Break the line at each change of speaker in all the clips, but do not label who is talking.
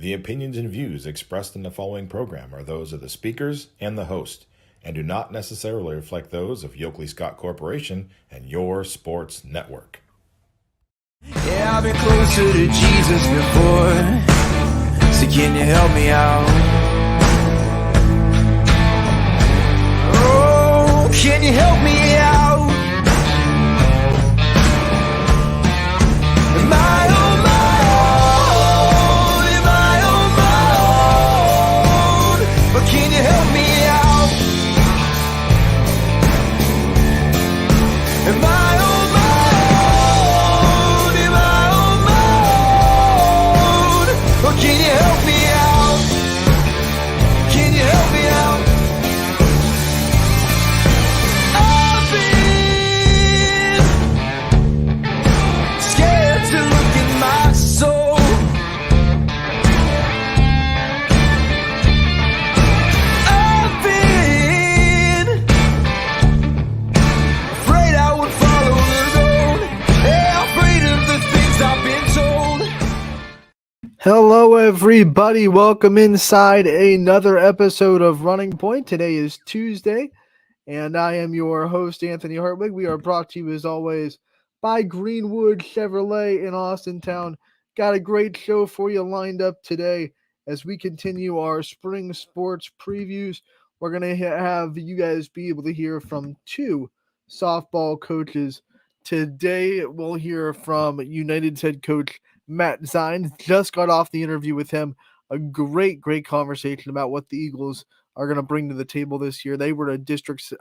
The opinions and views expressed in the following program are those of the speakers and the host, and do not necessarily reflect those of Yoakley Scott Corporation and your sports network.
Yeah, I've been closer to Jesus before, so can you help me out? Oh, can you help me out? Am I on my own? Am I on my own? Or can you help me out? Am I on my own? Am I on my own? Or can you help me out? Can you help me out? I've been scared to look in my soul. I've been afraid I would follow the road. Yeah, afraid of the things I've been told.
Hello, everybody. Welcome inside another episode of Running Point. Today is Tuesday, and I am your host, Anthony Hartwig. We are brought to you, as always, by Greenwood Chevrolet in Austintown. Got a great show for you lined up today as we continue our spring sports previews. We're going to have you guys be able to hear from two softball coaches. Today, we'll hear from United's head coach, Matt Ysn. Just got off the interview with him. A great conversation about what the Eagles are going to bring to the table this year. They were a district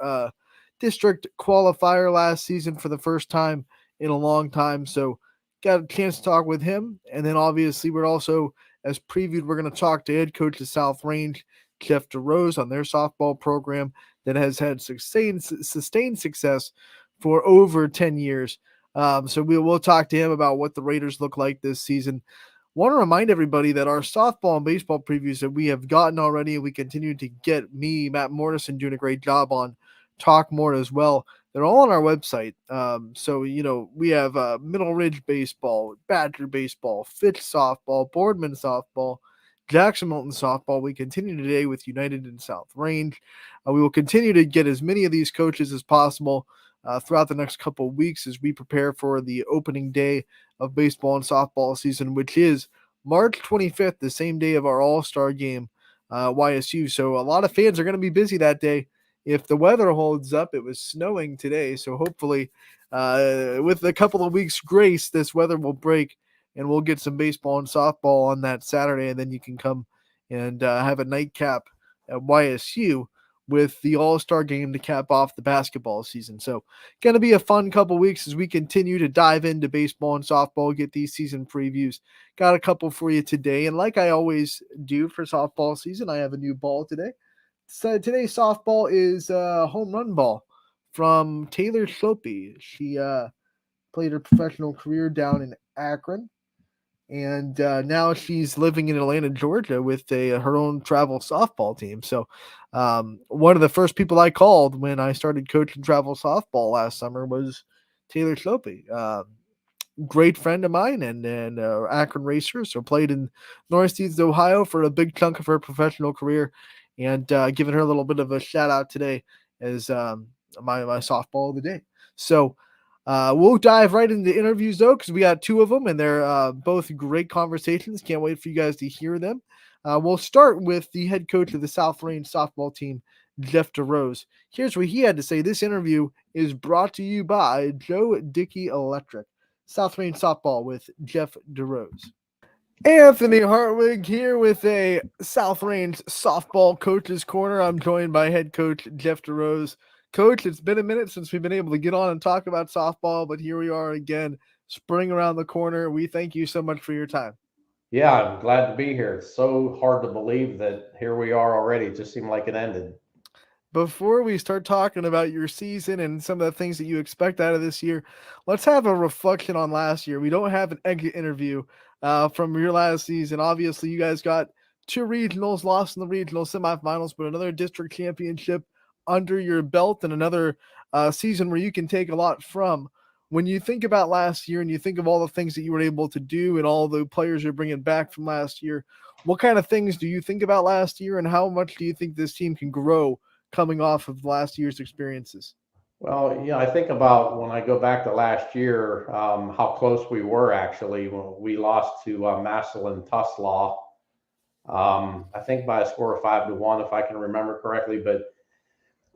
qualifier last season for the first time in a long time. So got a chance to talk with him. And then obviously we're also, as previewed, we're going to talk to head coach of South Range, Jeff DeRose, on their softball program that has had sustained success for over 10 years. So we'll talk to him about what the Raiders look like this season. Want to remind everybody that our softball and baseball previews that we have gotten already, and we continue to get, Matt Morrison, doing a great job on Talk More as well. They're all on our website. So we have Middle Ridge baseball, Badger baseball, Fitch softball, Boardman softball, Jackson Milton softball. We continue today with United and South Range. We will continue to get as many of these coaches as possible throughout the next couple of weeks as we prepare for the opening day of baseball and softball season, which is March 25th, the same day of our All-Star game, YSU. So a lot of fans are going to be busy that day if the weather holds up. It was snowing today, so hopefully with a couple of weeks grace, this weather will break and we'll get some baseball and softball on that Saturday, and then you can come and have a nightcap at YSU with the All-Star game to cap off the basketball season. So going to be a fun couple weeks as we continue to dive into baseball and softball, get these season previews. Got a couple for you today. And like I always do for softball season, I have a new ball today. So today's softball is a home run ball from Taylor Slopey. She played her professional career down in Akron. And now she's living in Atlanta, Georgia with her own travel softball team. So one of the first people I called when I started coaching travel softball last summer was Taylor Slopey. Great friend of mine and Akron racer. So played in Northeast Ohio for a big chunk of her professional career, and giving her a little bit of a shout out today as my softball of the day. So we'll dive right into the interviews, though, because we got two of them, and they're both great conversations. Can't wait for you guys to hear them. We'll start with the head coach of the South Range softball team, Jeff DeRose. Here's what he had to say. This interview is brought to you by Joe Dickey Electric. South Range softball with Jeff DeRose. Anthony Hartwig here with a South Range softball coach's corner. I'm joined by head coach Jeff DeRose. Coach, it's been a minute since we've been able to get on and talk about softball, but here we are again, spring around the corner. We thank you so much for your time.
Yeah, I'm glad to be here. It's so hard to believe that here we are already. It just seemed like it ended.
Before we start talking about your season and some of the things that you expect out of this year, let's have a reflection on last year. We don't have an exit interview from your last season. Obviously, you guys got two regionals, lost in the regional semifinals, but another district championship under your belt and another season where you can take a lot from. When you think about last year and you think of all the things that you were able to do and all the players you're bringing back from last year, what kind of things do you think about last year, and how much do you think this team can grow coming off of last year's experiences?
Well, I think about when I go back to last year, how close we were actually when we lost to Massillon Tuslaw. I think by a score of 5-1, if I can remember correctly. But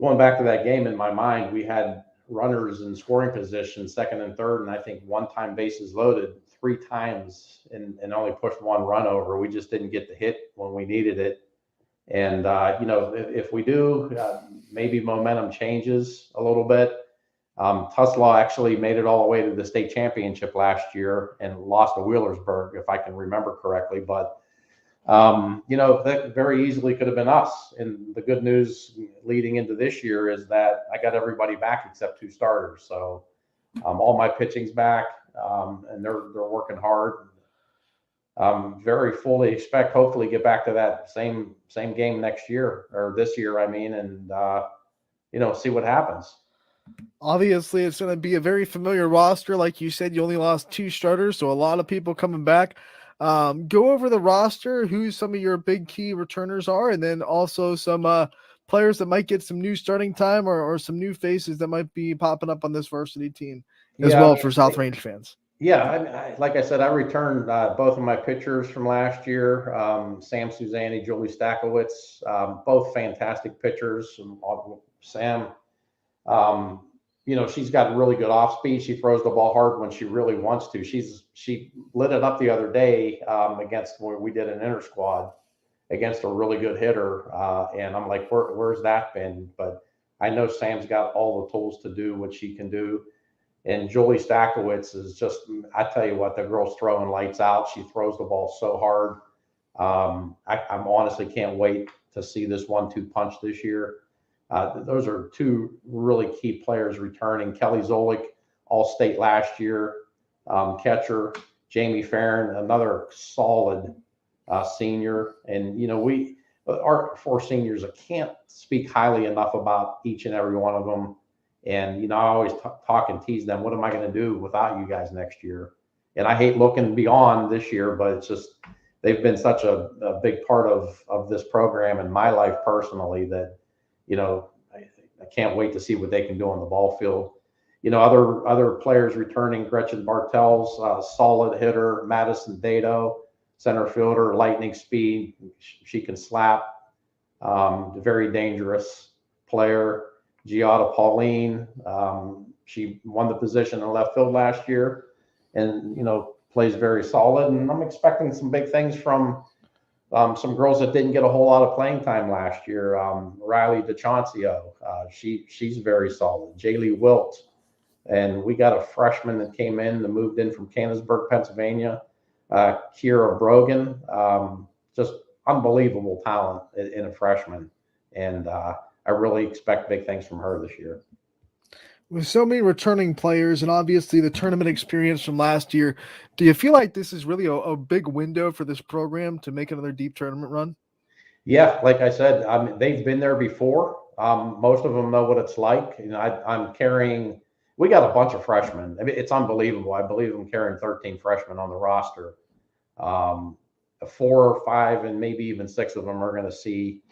going back to that game in my mind, we had runners in scoring position, second and third, and I think one time bases loaded 3 times and only pushed one run over. We just didn't get the hit when we needed it. And, if we do, maybe momentum changes a little bit. Tuslaw actually made it all the way to the state championship last year and lost to Wheelersburg, if I can remember correctly. But that very easily could have been us. And the good news leading into this year is that I got everybody back except 2 starters. So all my pitching's back, and they're working hard. Very fully expect hopefully get back to that same game next year, or this year, I mean, and see what happens.
Obviously, it's going to be a very familiar roster. Like you said, you only lost 2 starters, so a lot of people coming back. Go over the roster, who some of your big key returners are, and then also some players that might get some new starting time or some new faces that might be popping up on this varsity team as well for South Range fans.
Yeah, like I said, I returned both of my pitchers from last year, Sam Suzanne, Julie Stakowitz, both fantastic pitchers. Sam, she's got really good off speed. She throws the ball hard when she really wants to. She lit it up the other day against where we did an inter squad against a really good hitter, and I'm like, where's that been? But I know Sam's got all the tools to do what she can do. And Julie Stakowitz is just, I tell you what, the girl's throwing lights out. She throws the ball so hard. I'm honestly can't wait to see this 1-2 punch this year. Those are 2 really key players returning. Kelly Zolik, All-State last year, catcher. Jamie Farron, another solid senior. And, our 4 seniors, I can't speak highly enough about each and every one of them. And, I always talk and tease them, what am I going to do without you guys next year? And I hate looking beyond this year, but it's just, they've been such a big part of this program and my life personally that, I can't wait to see what they can do on the ball field. Other players returning, Gretchen Bartels, solid hitter, Madison Dado, center fielder, lightning speed. She can slap, very dangerous player. Giada Pauline, she won the position in left field last year and, plays very solid. And I'm expecting some big things from some girls that didn't get a whole lot of playing time last year. Riley DeChancio, she's very solid. Jaylee Wilt. And we got a freshman that came in that moved in from Canonsburg, Pennsylvania, Kira Brogan, just unbelievable talent in a freshman. And, I really expect big things from her this year.
With so many returning players and obviously the tournament experience from last year, do you feel like this is really a big window for this program to make another deep tournament run?
Yeah, like I said, they've been there before. Most of them know what it's like. I'm carrying – we got a bunch of freshmen. I mean, it's unbelievable. I believe I'm carrying 13 freshmen on the roster. 4 or 5 and maybe even 6 of them are going to see –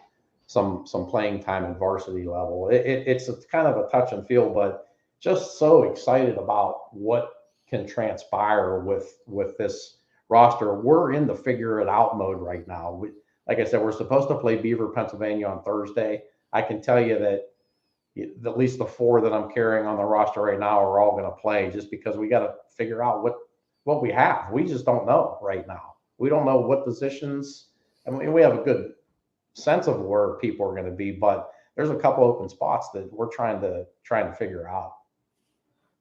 some playing time at varsity level. It's kind of a touch and feel, but just so excited about what can transpire with this roster. We're in the figure it out mode right now. Like I said, we're supposed to play Beaver, Pennsylvania on Thursday. I can tell you that at least the 4 that I'm carrying on the roster right now are all going to play just because we got to figure out what we have. We just don't know right now. We don't know what positions. I mean, we have a good sense of where people are going to be, but there's a couple open spots that we're trying to figure out.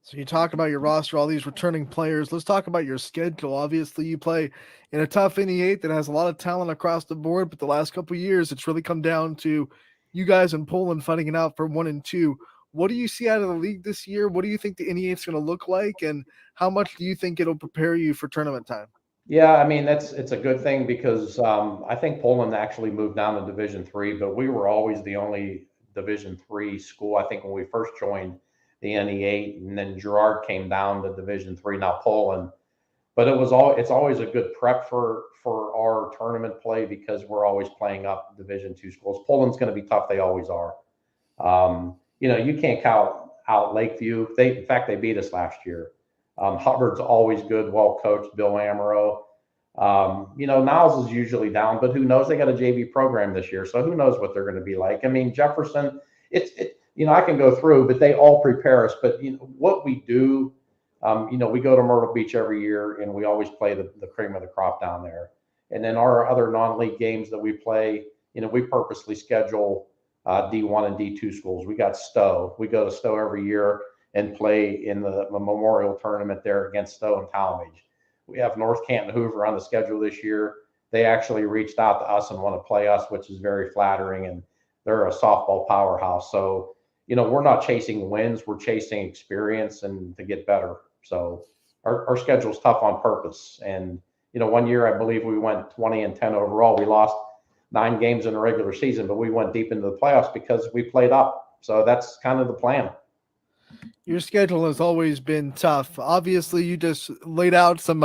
So you talk about your roster, all these returning players. Let's talk about your schedule. Obviously, you play in a tough NE8 that has a lot of talent across the board, but the last couple of years, it's really come down to you guys in Poland fighting it out for 1 and 2. What do you see out of the league this year? What do you think the NE8 is going to look like, and how much do you think it'll prepare you for tournament time?
Yeah, I mean, it's a good thing because I think Poland actually moved down to Division III, but we were always the only Division III school. I think when we first joined, the NE8, and then Girard came down to Division III, now Poland. But it's always a good prep for our tournament play because we're always playing up Division II schools. Poland's going to be tough; they always are. You can't count out Lakeview. In fact, they beat us last year. Hubbard's always good, well coached. Bill Amaro. Niles is usually down, but who knows? They got a JV program this year, so who knows what they're going to be like. I mean, Jefferson. I can go through, but they all prepare us. But what we do. We go to Myrtle Beach every year, and we always play the cream of the crop down there. And then our other non-league games that we play, we purposely schedule D1 and D2 schools. We got Stowe. We go to Stowe every year and play in the Memorial Tournament there against Stowe and Talmadge. We have North Canton Hoover on the schedule this year. They actually reached out to us and want to play us, which is very flattering, and they're a softball powerhouse. So, we're not chasing wins. We're chasing experience and to get better. So our schedule's tough on purpose. And, one year I believe we went 20-10 overall. We lost 9 games in the regular season, but we went deep into the playoffs because we played up. So that's kind of the plan.
Your schedule has always been tough. Obviously, you just laid out some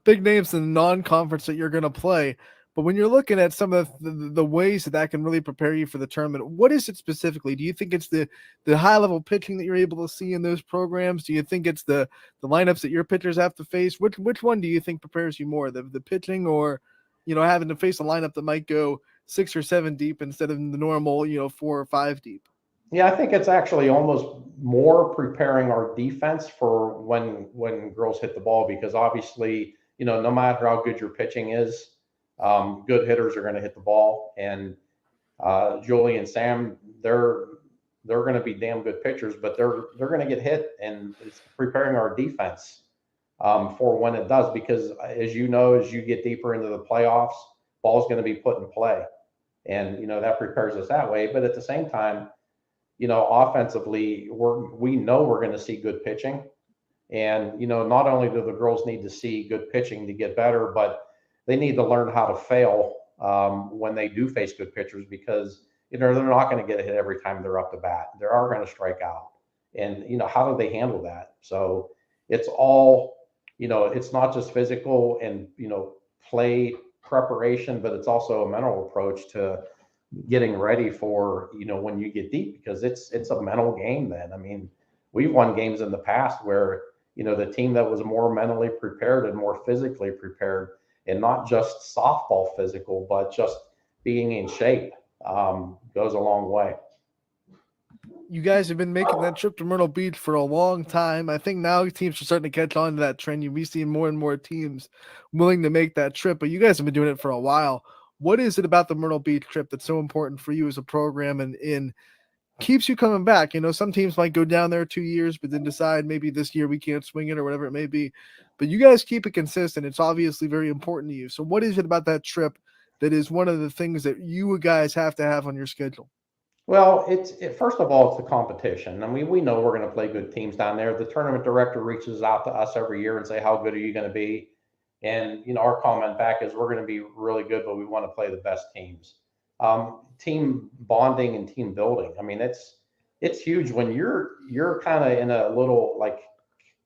big names in the non-conference that you're going to play. But when you're looking at some of the ways that can really prepare you for the tournament, what is it specifically? Do you think it's the high-level pitching that you're able to see in those programs? Do you think it's the lineups that your pitchers have to face? Which one do you think prepares you more, the pitching or, having to face a lineup that might go 6 or 7 deep instead of the normal, 4 or 5 deep?
Yeah, I think it's actually almost more preparing our defense for when girls hit the ball because obviously, no matter how good your pitching is, good hitters are going to hit the ball, and Julie and Sam, they're going to be damn good pitchers, but they're going to get hit, and it's preparing our defense for when it does. Because as you get deeper into the playoffs, ball's going to be put in play, and that prepares us that way. But at the same time, offensively, we know we're going to see good pitching, and not only do the girls need to see good pitching to get better, but they need to learn how to fail when they do face good pitchers because, they're not going to get a hit every time they're up to bat. They are going to strike out. And, how do they handle that? So it's all, it's not just physical and, play preparation, but it's also a mental approach to getting ready for, when you get deep because it's a mental game then. I mean, we've won games in the past where, the team that was more mentally prepared and more physically prepared and not just softball physical, but just being in shape goes a long way.
You guys have been making that trip to Myrtle Beach for a long time. I think now teams are starting to catch on to that trend. You'll be seeing more and more teams willing to make that trip, but you guys have been doing it for a while. What is it about the Myrtle Beach trip that's so important for you as a program and keeps you coming back? Some teams might go down there 2 years, but then decide maybe this year we can't swing it or whatever it may be. But you guys keep it consistent. It's obviously very important to you. So what is it about that trip that is one of the things that you guys have to have on your schedule?
Well, first of all, it's the competition. I mean, we know we're going to play good teams down there. The tournament director reaches out to us every year and say, how good are you going to be? And, our comment back is we're going to be really good, but we want to play the best teams. Team bonding and team building. I mean, it's huge when you're kind of in a little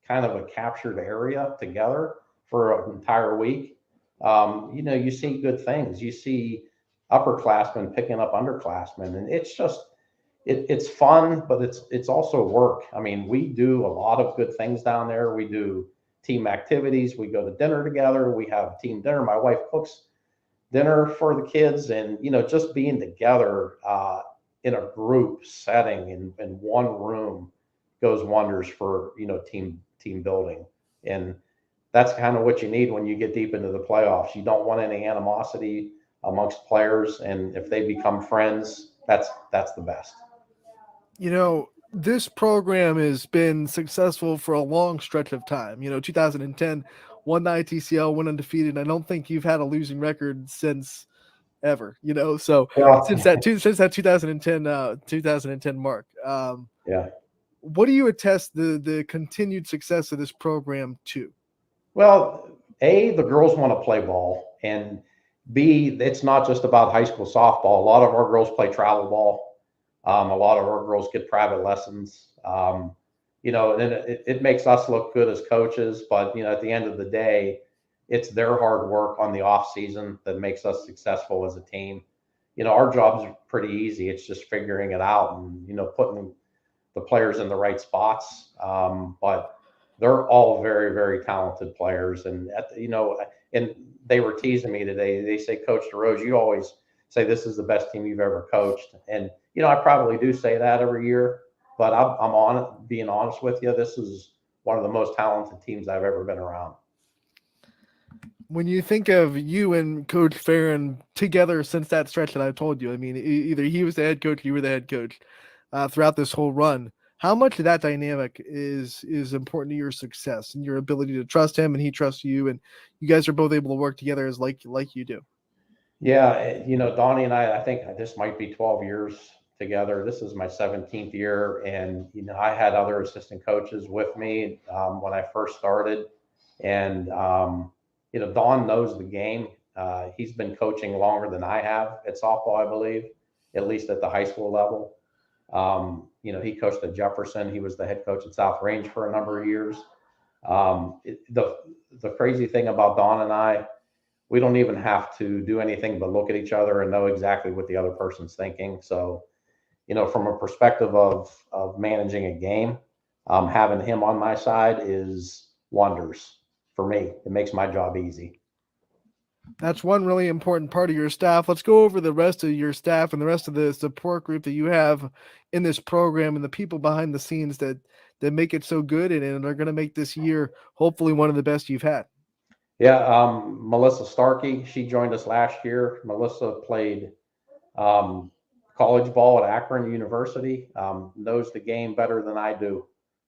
kind of a captured area together for an entire week. You see good things. You see upperclassmen picking up underclassmen, and it's just it's fun, but it's also work. I mean, we do a lot of good things down there. We do team activities. We go to dinner together. We have team dinner. My wife cooks dinner for the kids, and just being together in a group setting in one room goes wonders for team building. And that's kind of what you need when you get deep into the playoffs. You don't want any animosity amongst players, and if they become friends, that's the best.
This program has been successful for a long stretch of time. 2010 won the ITCL, went undefeated. I don't think you've had a losing record since ever, so
Yeah.
since that 2010 mark.
Yeah.
What do you attest the continued success of this program to?
Well, A, the girls want to play ball, and B, it's not just about high school softball. A lot of our girls play travel ball. A lot of our girls get private lessons. and then it makes us look good as coaches. But, at the end of the day, it's their hard work on the off season that makes us successful as a team. Our job's pretty easy. It's just figuring it out and, putting the players in the right spots. But they're all very, very talented players. And, and they were teasing me today. They say, Coach DeRose, you always say this is the best team you've ever coached. And, I probably do say that every year, but I'm on it, being honest with you. This is one of the most talented teams I've ever been around.
When you think of you and Coach Farron together since that stretch that I told you, I mean, either he was the head coach, you were the head coach throughout this whole run. How much of that dynamic is important to your success and your ability to trust him and he trusts you, and you guys are both able to work together as like you do?
Yeah, Donnie and I think this might be 12 years together. This is my 17th year, and I had other assistant coaches with me when I first started, and Don knows the game. He's been coaching longer than I have at softball, I believe, at least at the high school level. He coached at Jefferson. He was the head coach at South Range for a number of years. The crazy thing about Don and I, we don't even have to do anything but look at each other and know exactly what the other person's thinking. So, from a perspective of managing a game, having him on my side is wonders for me. It makes my job easy.
That's one really important part of your staff. Let's go over the rest of your staff and the rest of the support group that you have in this program and the people behind the scenes that make it so good and are going to make this year hopefully one of the best you've had.
Yeah, Melissa Starkey, she joined us last year. Melissa played college ball at Akron University, knows the game better than I do.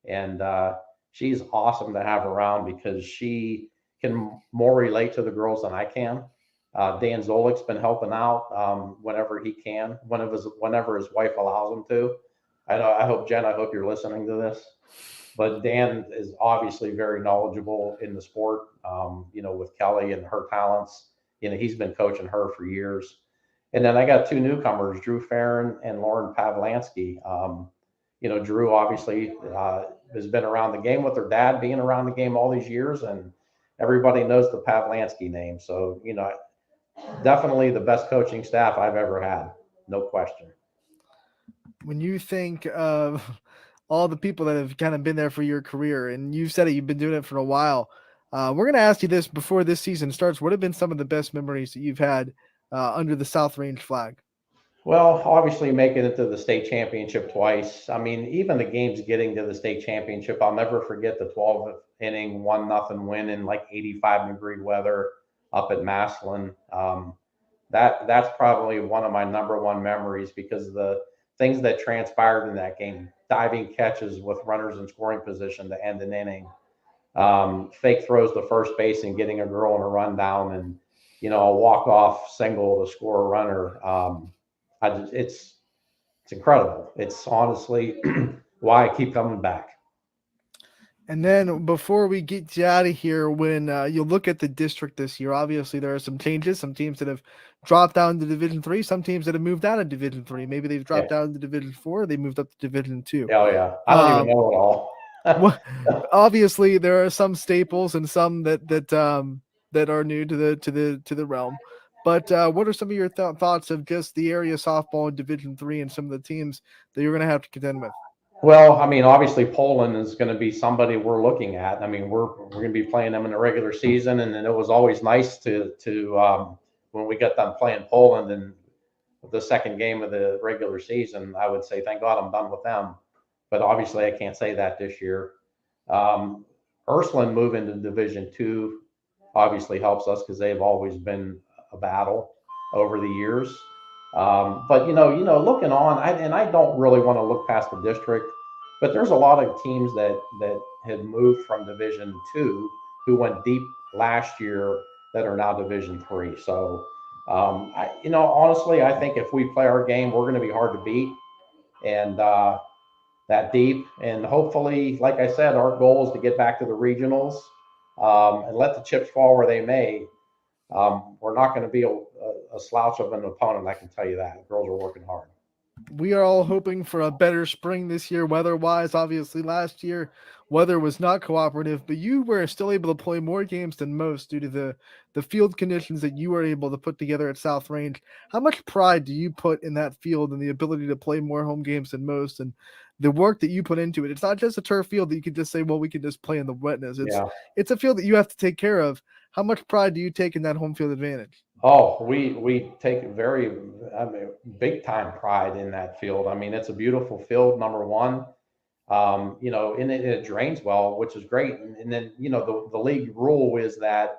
And she's awesome to have around because she can more relate to the girls than I can. Dan Zolik's been helping out whenever he can, whenever his wife allows him to. I hope, Jen, I hope you're listening to this. But Dan is obviously very knowledgeable in the sport, with Kelly and her talents. He's been coaching her for years. And then I got two newcomers, Drew Farron and Lauren Pavlansky. Drew obviously has been around the game with her dad, being around the game all these years, and everybody knows the Pavlansky name. So, definitely the best coaching staff I've ever had, no question.
When you think of all the people that have kind of been there for your career, and you've said it, you've been doing it for a while, we're going to ask you this before this season starts. What have been some of the best memories that you've had under the South Range flag?
Well, obviously making it to the state championship twice. I mean, even the games getting to the state championship, I'll never forget the 12th inning, 1-0 win in like 85-degree weather up at Massillon. That's probably one of my number one memories because of the things that transpired in that game, diving catches with runners in scoring position to end an inning, fake throws to first base and getting a girl in a rundown, and a walk-off single to score a runner. It's incredible. It's honestly why I keep coming back.
And then before we get you out of here, when you look at the district this year, obviously there are some changes, some teams that have dropped down to Division 3, some teams that have moved out of Division 3. Maybe they've dropped down to Division 4, they moved up to Division 2.
Oh yeah. I don't even know it all.
Obviously there are some staples and some that are new to the realm. But what are some of your thoughts of just the area softball in Division 3 and some of the teams that you're going to have to contend with?
Well, I mean, obviously Poland is going to be somebody we're looking at. I mean, we're going to be playing them in the regular season, and then it was always nice to when we got done playing Poland in the second game of the regular season, I would say, thank God I'm done with them. But obviously, I can't say that this year. Ursuline moving to Division 2 obviously helps us because they've always been a battle over the years. But looking on, I don't really want to look past the district, but there's a lot of teams that had moved from Division 2 who went deep last year that are now Division 3. So, honestly, I think if we play our game, we're going to be hard to beat, and that deep. And hopefully, like I said, our goal is to get back to the regionals and let the chips fall where they may. We're not going to be a slouch of an opponent, I can tell you that. The girls are working hard.
We are all hoping for a better spring this year, weather-wise. Obviously, last year weather was not cooperative, but you were still able to play more games than most due to the field conditions that you were able to put together at South Range. How much pride do you put in that field and the ability to play more home games than most, and the work that you put into it? It's not just a turf field that you can just say, well, we can just play in the wetness.
Yeah.
It's a field that you have to take care of. How much pride do you take in that home field advantage?
Oh, we take very, I mean, big time pride in that field. I mean, it's a beautiful field, number one. And it drains well, which is great. And then, the league rule is that,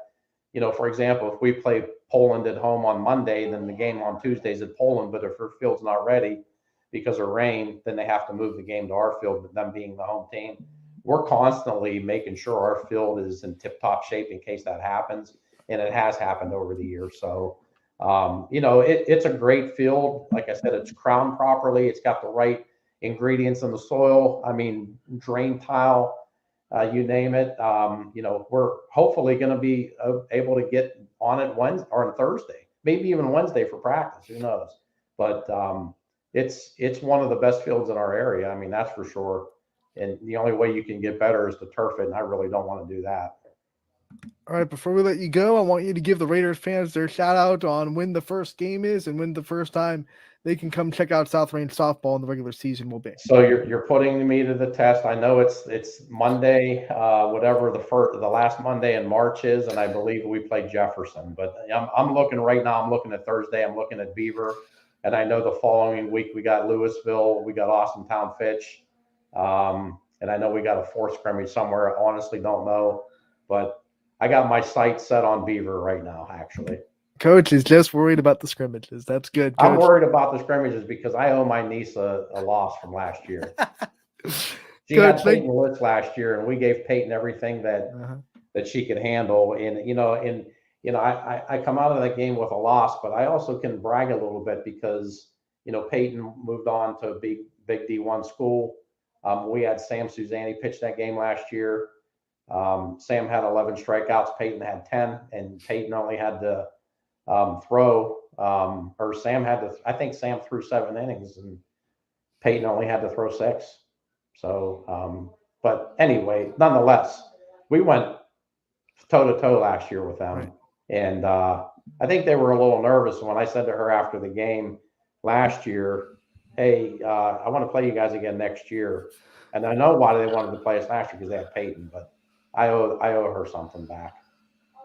for example, if we play Poland at home on Monday, then the game on Tuesday is at Poland. But if her field's not ready because of rain, then they have to move the game to our field, them being the home team. We're constantly making sure our field is in tip top shape in case that happens. And it has happened over the years. So, it's a great field. Like I said, it's crowned properly. It's got the right ingredients in the soil. I mean, drain tile, you name it. We're hopefully going to be able to get on it Wednesday or on Thursday, maybe even Wednesday for practice. Who knows? But it's one of the best fields in our area. I mean, that's for sure. And the only way you can get better is to turf it, and I really don't want to do that.
All right, before we let you go, I want you to give the Raiders fans their shout out on when the first game is and when the first time they can come check out South Range softball in the regular season will be.
So you're putting me to the test. I know it's Monday, whatever the last Monday in March is, and I believe we play Jefferson. But I'm looking right now. I'm looking at Thursday. I'm looking at Beaver, and I know the following week we got Louisville, we got Austintown Fitch, and I know we got a fourth scrimmage somewhere. I honestly don't know, but I got my sights set on Beaver right now. Actually,
Coach is just worried about the scrimmages. That's good, Coach.
I'm worried about the scrimmages because I owe my niece a loss from last year. She
Coach,
had Peyton Lutz last year, and we gave Peyton everything that she could handle. I come out of that game with a loss, but I also can brag a little bit because Peyton moved on to a big D1 school. We had Sam Suzanne pitch that game last year. Sam had 11 strikeouts. Peyton had 10, and Peyton only had to throw. Or Sam had to. I think Sam threw 7 innings, and Peyton only had to throw 6. So, but anyway, nonetheless, we went toe to toe last year with them,
right.
And I think they were a little nervous when I said to her after the game last year, "Hey, I want to play you guys again next year." And I know why they wanted to play us last year because they had Peyton, but I owe her something back.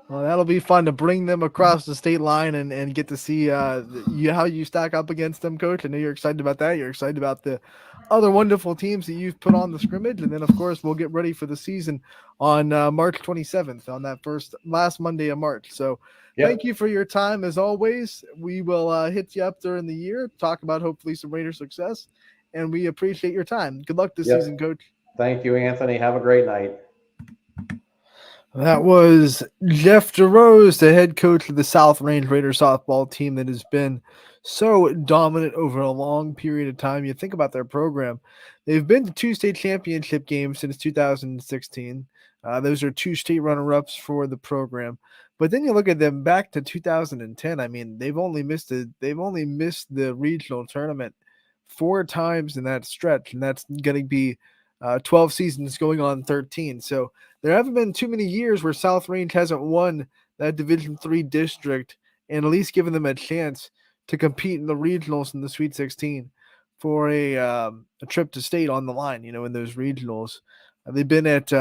Well, that'll be fun to bring them across the state line and get to see how you stack up against them, Coach. I know you're excited about that. You're excited about the other wonderful teams that you've put on the scrimmage. And then, of course, we'll get ready for the season on March 27th, on that last Monday of March. So Thank you for your time, as always. We will hit you up during the year, talk about hopefully some Raider success, and we appreciate your time. Good luck this season, Coach.
Thank you, Anthony. Have a great night.
That was Jeff DeRose, the head coach of the South Range Raider softball team that has been so dominant over a long period of time. You think about their program. They've been to 2 state championship games since 2016. Those are 2 state runner-ups for the program. But then you look at them back to 2010. I mean, they've only missed the regional tournament 4 times in that stretch, and that's going to be 12 seasons going on 13. So there haven't been too many years where South Range hasn't won that Division III district and at least given them a chance to compete in the regionals in the Sweet 16 for a trip to state on the line, in those regionals. They've been at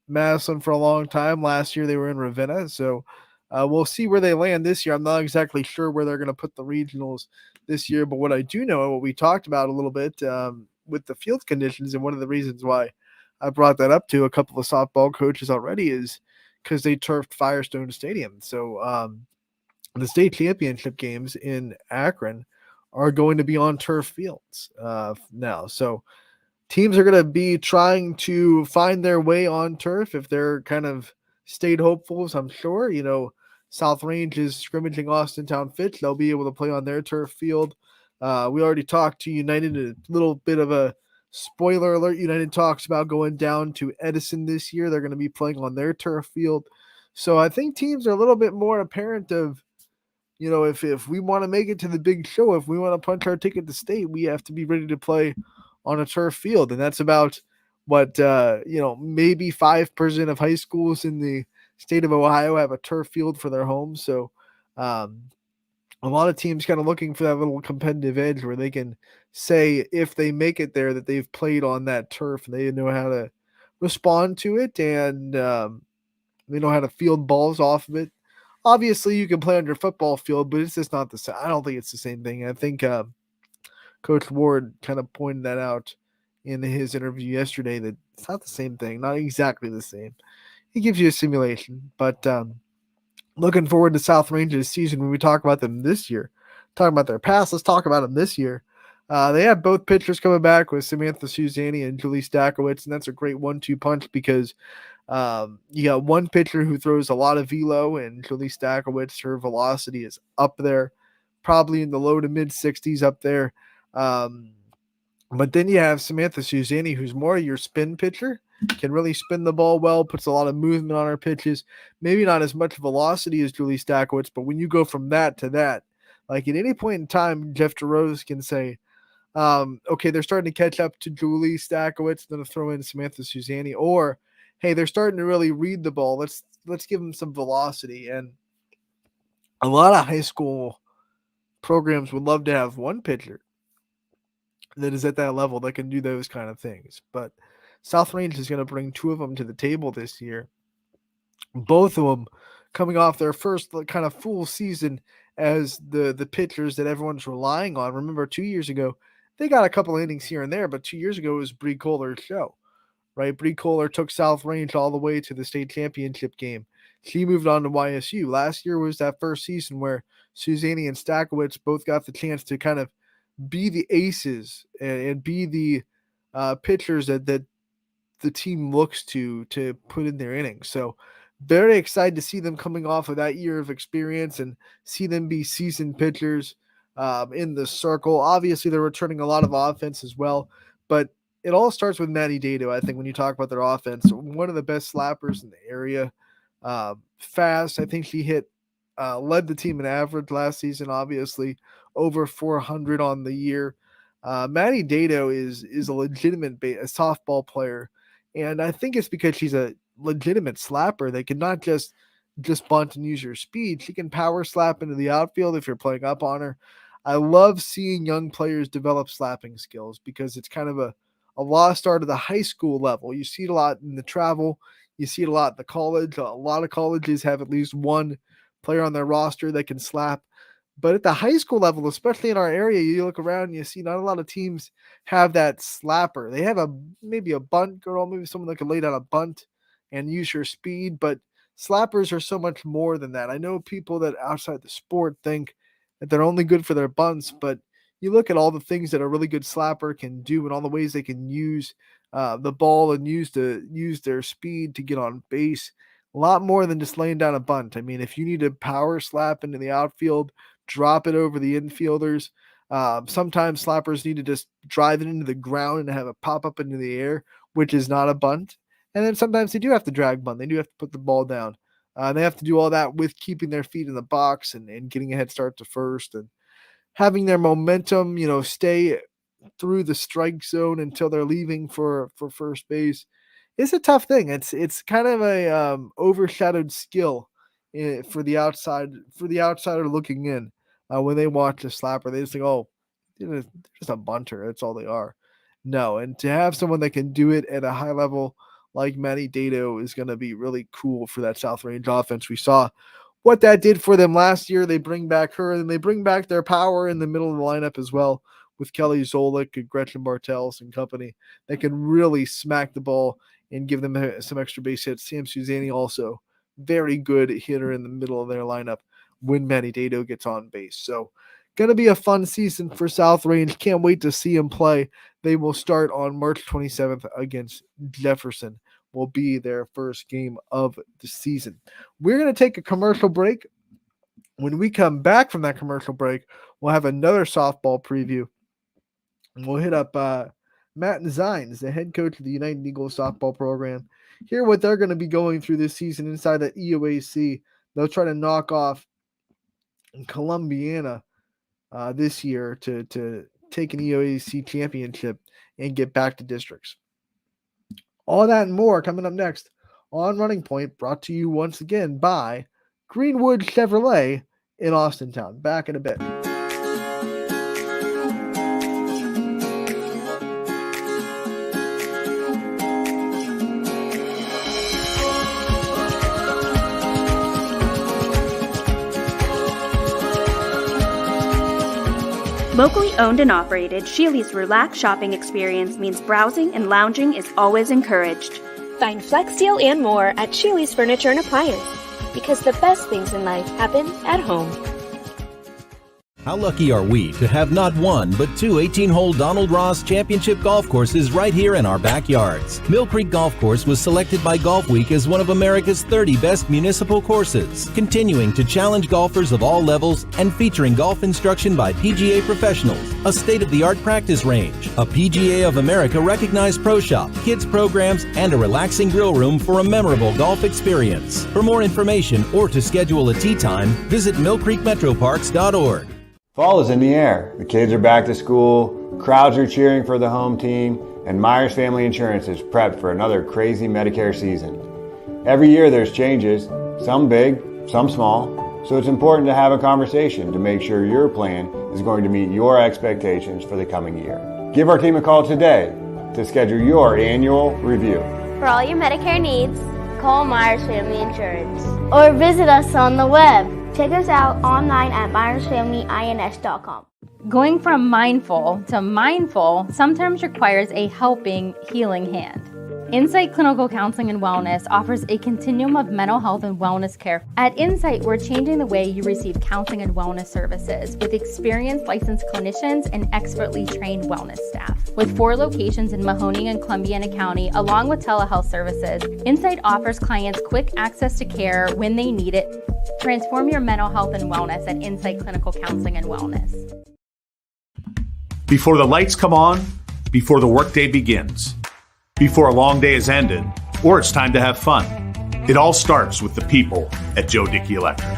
Madison for a long time. Last year they were in Ravenna. So we'll see where they land this year. I'm not exactly sure where they're going to put the regionals this year, but what I do know and what we talked about a little bit with the field conditions, and one of the reasons why I brought that up to a couple of softball coaches already is because they turfed Firestone Stadium. So the state championship games in Akron are going to be on turf fields now. So teams are going to be trying to find their way on turf if they're kind of state hopefuls, I'm sure. South Range is scrimmaging Austintown Fitch. They'll be able to play on their turf field. We already talked to United, a little bit of a spoiler alert. United talks about going down to Edison this year. They're going to be playing on their turf field. So I think teams are a little bit more apparent of if we want to make it to the big show, if we want to punch our ticket to state, we have to be ready to play on a turf field. And that's about what, maybe 5% of high schools in the state of Ohio have a turf field for their homes. So, a lot of teams kind of looking for that little competitive edge where they can say if they make it there that they've played on that turf and they know how to respond to it, and they know how to field balls off of it. Obviously, you can play on your football field, but it's just not the same. I don't think it's the same thing. I think Coach Ward kind of pointed that out in his interview yesterday, that it's not the same thing, not exactly the same. He gives you a simulation, but looking forward to South Range's season when we talk about them this year. Talking about their past, let's talk about them this year. They have both pitchers coming back with Samantha Suzani and Julie Stakowicz, and that's a great 1-2 punch because you got one pitcher who throws a lot of velo, and Julie Stakowicz, her velocity is up there, probably in the low to mid 60s up there. But then you have Samantha Suzani, who's more your spin pitcher, can really spin the ball well, puts a lot of movement on her pitches. Maybe not as much velocity as Julie Stakowicz, but when you go from that to that, like at any point in time, Jeff DeRose can say, okay, they're starting to catch up to Julie Stakowicz, then throw in Samantha Suzani, or hey, they're starting to really read the ball. Let's give them some velocity. And a lot of high school programs would love to have one pitcher that is at that level that can do those kind of things. But South Range is going to bring two of them to the table this year. Both of them coming off their first kind of full season as the pitchers that everyone's relying on. Remember, 2 years ago, they got a couple innings here and there, but 2 years ago it was Bree Kohler's show, right? Bree Kohler took South Range all the way to the state championship game. She moved on to YSU. Last year was that first season where Suzani and Stakowicz both got the chance to kind of be the aces and be the pitchers that the team looks to put in their innings. So very excited to see them coming off of that year of experience and see them be seasoned pitchers in the circle. Obviously, they're returning a lot of offense as well, but it all starts with Maddie Dato. I think when you talk about their offense, one of the best slappers in the area. Fast. I think she led the team in average last season, obviously over 400 on the year. Maddie Dato is a legitimate a softball player, and I think it's because she's a legitimate slapper. They can not just bunt and use your speed. She can power slap into the outfield if you're playing up on her. I love seeing young players develop slapping skills because it's kind of a lost art of the high school level. You see it a lot in the travel. You see it a lot in the college. A lot of colleges have at least one player on their roster that can slap. But at the high school level, especially in our area, you look around and you see not a lot of teams have that slapper. They have maybe a bunt girl, maybe someone that can lay down a bunt and use your speed, but slappers are so much more than that. I know people that outside the sport think that they're only good for their bunts, but you look at all the things that a really good slapper can do and all the ways they can use the ball and use their speed to get on base. A lot more than just laying down a bunt. I mean, if you need to power slap into the outfield, drop it over the infielders. Sometimes slappers need to just drive it into the ground and have it pop up into the air, which is not a bunt. And then sometimes they do have to drag bunt. They do have to put the ball down. They have to do all that with keeping their feet in the box and getting a head start to first and having their momentum, stay through the strike zone until they're leaving for first base. It's a tough thing. It's kind of a overshadowed skill for the outsider looking in. When they watch a slapper, they just think, oh, they're just a bunter. That's all they are. No, and to have someone that can do it at a high level like Maddie Dato is going to be really cool for that South Range offense. We saw what that did for them last year. They bring back her, and they bring back their power in the middle of the lineup as well with Kelly Zolik and Gretchen Bartels and company. They can really smack the ball and give them some extra base hits. Sam Suzani also very good hitter in the middle of their lineup when Maddie Dato gets on base. So going to be a fun season for South Range. Can't wait to see them play. They will start on March 27th against Jefferson. Will be their first game of the season. We're going to take a commercial break. When we come back from that commercial break, we'll have another softball preview. And we'll hit up Matt Zines, the head coach of the United Eagles softball program. Hear what they're going to be going through this season inside the EOAC. They'll try to knock off Columbiana this year to take an EOAC championship and get back to districts. All that and more coming up next on Running Point, brought to you once again by Greenwood Chevrolet in Austintown. Back in a bit.
Locally owned and operated, Sheely's relaxed shopping experience means browsing and lounging is always encouraged.
Find Flex Deal and more at Sheely's Furniture and Appliance, because the best things in life happen at home.
How lucky are we to have not one, but two 18-hole Donald Ross Championship golf courses right here in our backyards. Mill Creek Golf Course was selected by Golf Week as one of America's 30 best municipal courses, continuing to challenge golfers of all levels and featuring golf instruction by PGA professionals, a state-of-the-art practice range, a PGA of America recognized pro shop, kids programs, and a relaxing grill room for a memorable golf experience. For more information or to schedule a tee time, visit millcreekmetroparks.org.
Fall is in the air. The kids are back to school, crowds are cheering for the home team, and Myers Family Insurance is prepped for another crazy Medicare season. Every year there's changes, some big, some small, so it's important to have a conversation to make sure your plan is going to meet your expectations for the coming year. Give our team a call today to schedule your annual review.
For all your Medicare needs, call Myers Family Insurance or visit us on the web. Check us out online at myersfamilyins.com.
Going from mindful to mindful sometimes requires a helping, healing hand. Insight Clinical Counseling and Wellness offers a continuum of mental health and wellness care. At Insight, we're changing the way you receive counseling and wellness services with experienced licensed clinicians and expertly trained wellness staff. With 4 locations in Mahoning and Columbiana County, along with telehealth services, Insight offers clients quick access to care when they need it. Transform your mental health and wellness at Insight Clinical Counseling and Wellness.
Before the lights come on, before the workday begins, before a long day is ended, or it's time to have fun. It all starts with the people at Joe Dickey Electric.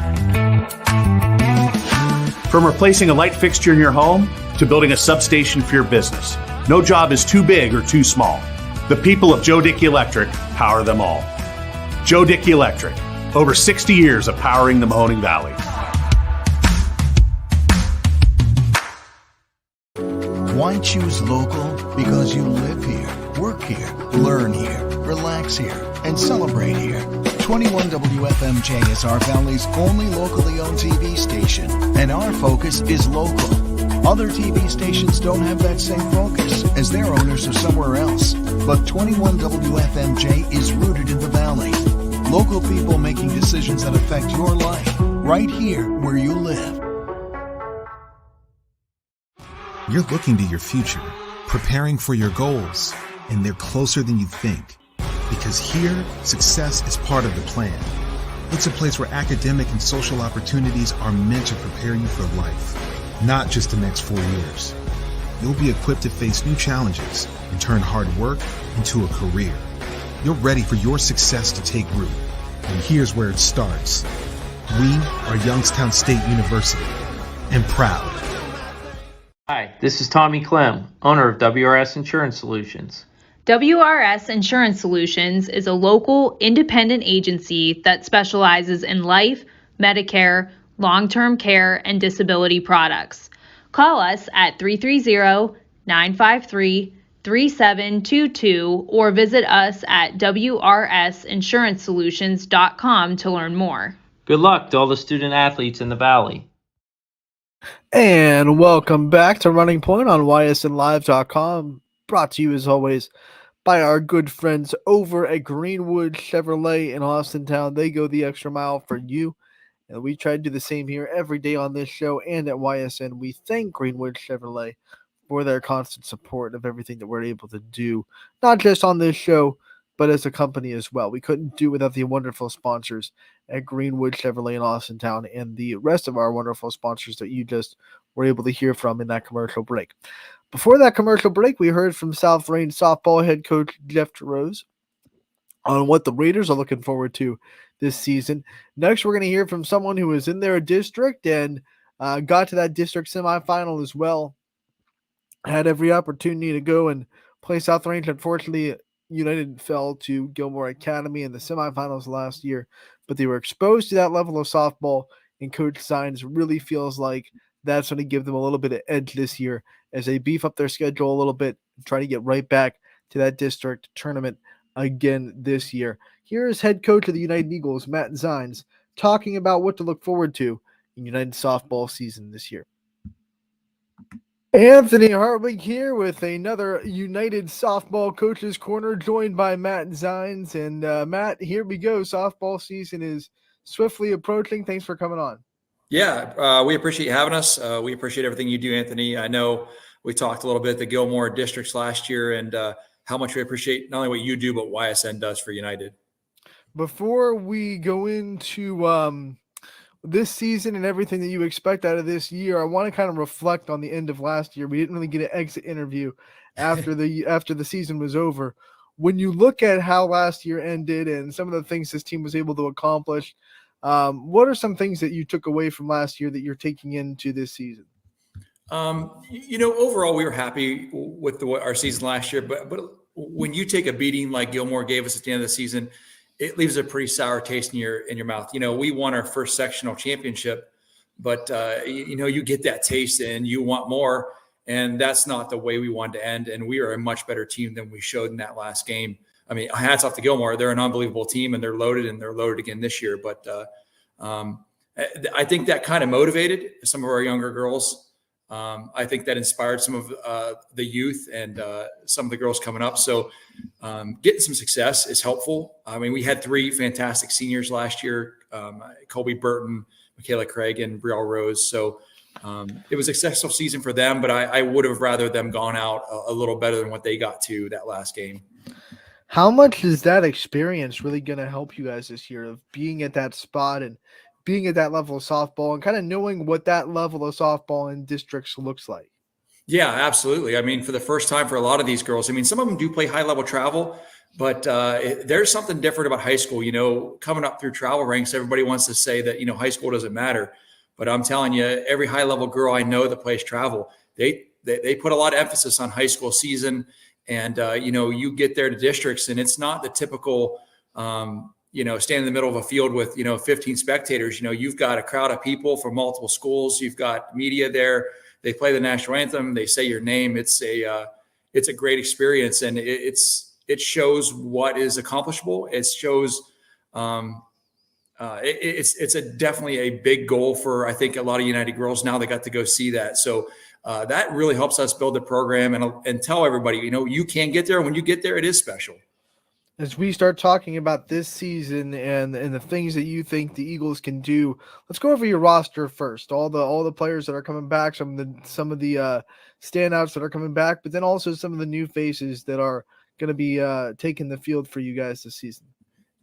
From replacing a light fixture in your home to building a substation for your business, no job is too big or too small. The people of Joe Dickey Electric power them all. Joe Dickey Electric, over 60 years of powering the Mahoning Valley.
Why choose local? Because you live here, work here, learn here, relax here, and celebrate here. 21 WFMJ is our Valley's only locally owned TV station, and our focus is local. Other TV stations don't have that same focus, as their owners are somewhere else. But 21 WFMJ is rooted in the Valley. Local people making decisions that affect your life, right here where you live.
You're looking to your future, preparing for your goals, and they're closer than you think. Because here, success is part of the plan. It's a place where academic and social opportunities are meant to prepare you for life, not just the next 4 years. You'll be equipped to face new challenges and turn hard work into a career. You're ready for your success to take root. And here's where it starts. We are Youngstown State University, and proud.
Hi, this is Tommy Clem, owner of WRS Insurance Solutions.
WRS Insurance Solutions is a local, independent agency that specializes in life, Medicare, long-term care, and disability products. Call us at 330-953-3722 or visit us at wrsinsuranceSolutions.com to learn more.
Good luck to all the student athletes in the Valley.
And welcome back to Running Point on ysnlive.com, brought to you as always by our good friends over at Greenwood Chevrolet in Austintown. They go the extra mile for you, and we try to do the same here every day on this show and at YSN. We thank Greenwood Chevrolet for their constant support of everything that we're able to do, not just on this show, but as a company as well. We couldn't do without the wonderful sponsors at Greenwood Chevrolet in Austintown and the rest of our wonderful sponsors that you just were able to hear from in that commercial break. Before that commercial break, we heard from South Range softball head coach Jeff DeRose. on what the Raiders are looking forward to this season. Next, we're going to hear from someone who was in their district and got to that district semifinal as well. Had every opportunity to go and play South Range. Unfortunately, United fell to Gilmore Academy in the semifinals last year, but they were exposed to that level of softball, and Coach Signs really feels like that's going to give them a little bit of edge this year as they beef up their schedule a little bit and try to get right back to that district tournament again this year. Here is head coach of the United Eagles, Matt Zines, talking about what to look forward to in United softball season this year. Anthony Hartwig here with another United Softball Coaches Corner, joined by Matt Zines. And Matt, here we go. Softball season is swiftly approaching. Thanks for coming on.
Yeah, we appreciate you having us. We appreciate everything you do, Anthony. I know we talked a little bit at the Gilmore districts last year and how much we appreciate not only what you do, but YSN does for United.
Before we go into this season and everything that you expect out of this year, I want to kind of reflect on the end of last year. We didn't really get an exit interview after the season was over. When you look at how last year ended and some of the things this team was able to accomplish, what are some things that you took away from last year that you're taking into this season?
Overall, we were happy with our season last year, but when you take a beating like Gilmore gave us at the end of the season, it leaves a pretty sour taste in your mouth. We won our first sectional championship, but you get that taste and you want more, and that's not the way we wanted to end. And we are a much better team than we showed in that last game. I mean, hats off to Gilmore. They're an unbelievable team, and they're loaded again this year. But I think that kind of motivated some of our younger girls. I think that inspired some of the youth and some of the girls coming up. So getting some success is helpful. I mean, we had 3 fantastic seniors last year, Colby Burton, Michaela Craig, and Brielle Rose. So it was a successful season for them, but I would have rather them gone out a little better than what they got to that last game.
How much is that experience really going to help you guys this year of being at that spot and being at that level of softball and kind of knowing what that level of softball in districts looks like?
Yeah, absolutely. I mean, for the first time for a lot of these girls, I mean, some of them do play high level travel, but there's something different about high school. Coming up through travel ranks, everybody wants to say that, high school doesn't matter. But I'm telling you, every high level girl I know that plays travel, they put a lot of emphasis on high school season. And, you get there to districts and it's not the typical, stand in the middle of a field with, 15 spectators. You've got a crowd of people from multiple schools. You've got media there. They play the national anthem. They say your name. It's a great experience, and it shows what is accomplishable. It shows it's definitely a big goal for, I think, a lot of United girls. Now they got to go see that. So that really helps us build the program and tell everybody, you can get there. When you get there, it is special.
As we start talking about this season and the things that you think the Eagles can do, let's go over your roster first. All the players that are coming back, some of the standouts that are coming back, but then also some of the new faces that are going to be taking the field for you guys this season.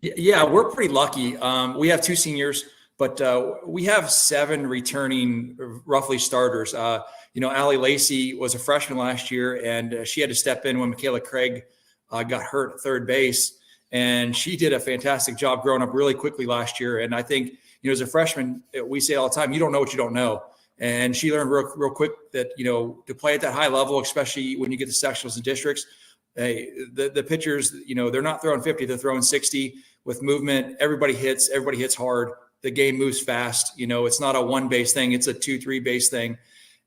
Yeah, we're pretty lucky. We have 2 seniors, but we have 7 returning roughly starters. Allie Lacey was a freshman last year, and she had to step in when Michaela Craig got hurt at third base, and she did a fantastic job growing up really quickly last year. And I think, as a freshman, we say all the time, you don't know what you don't know. And she learned real quick that, to play at that high level, especially when you get to sectionals and districts, the pitchers, they're not throwing 50, they're throwing 60 with movement. Everybody hits hard. The game moves fast. It's not a 1 base thing. It's a 2-3 base thing.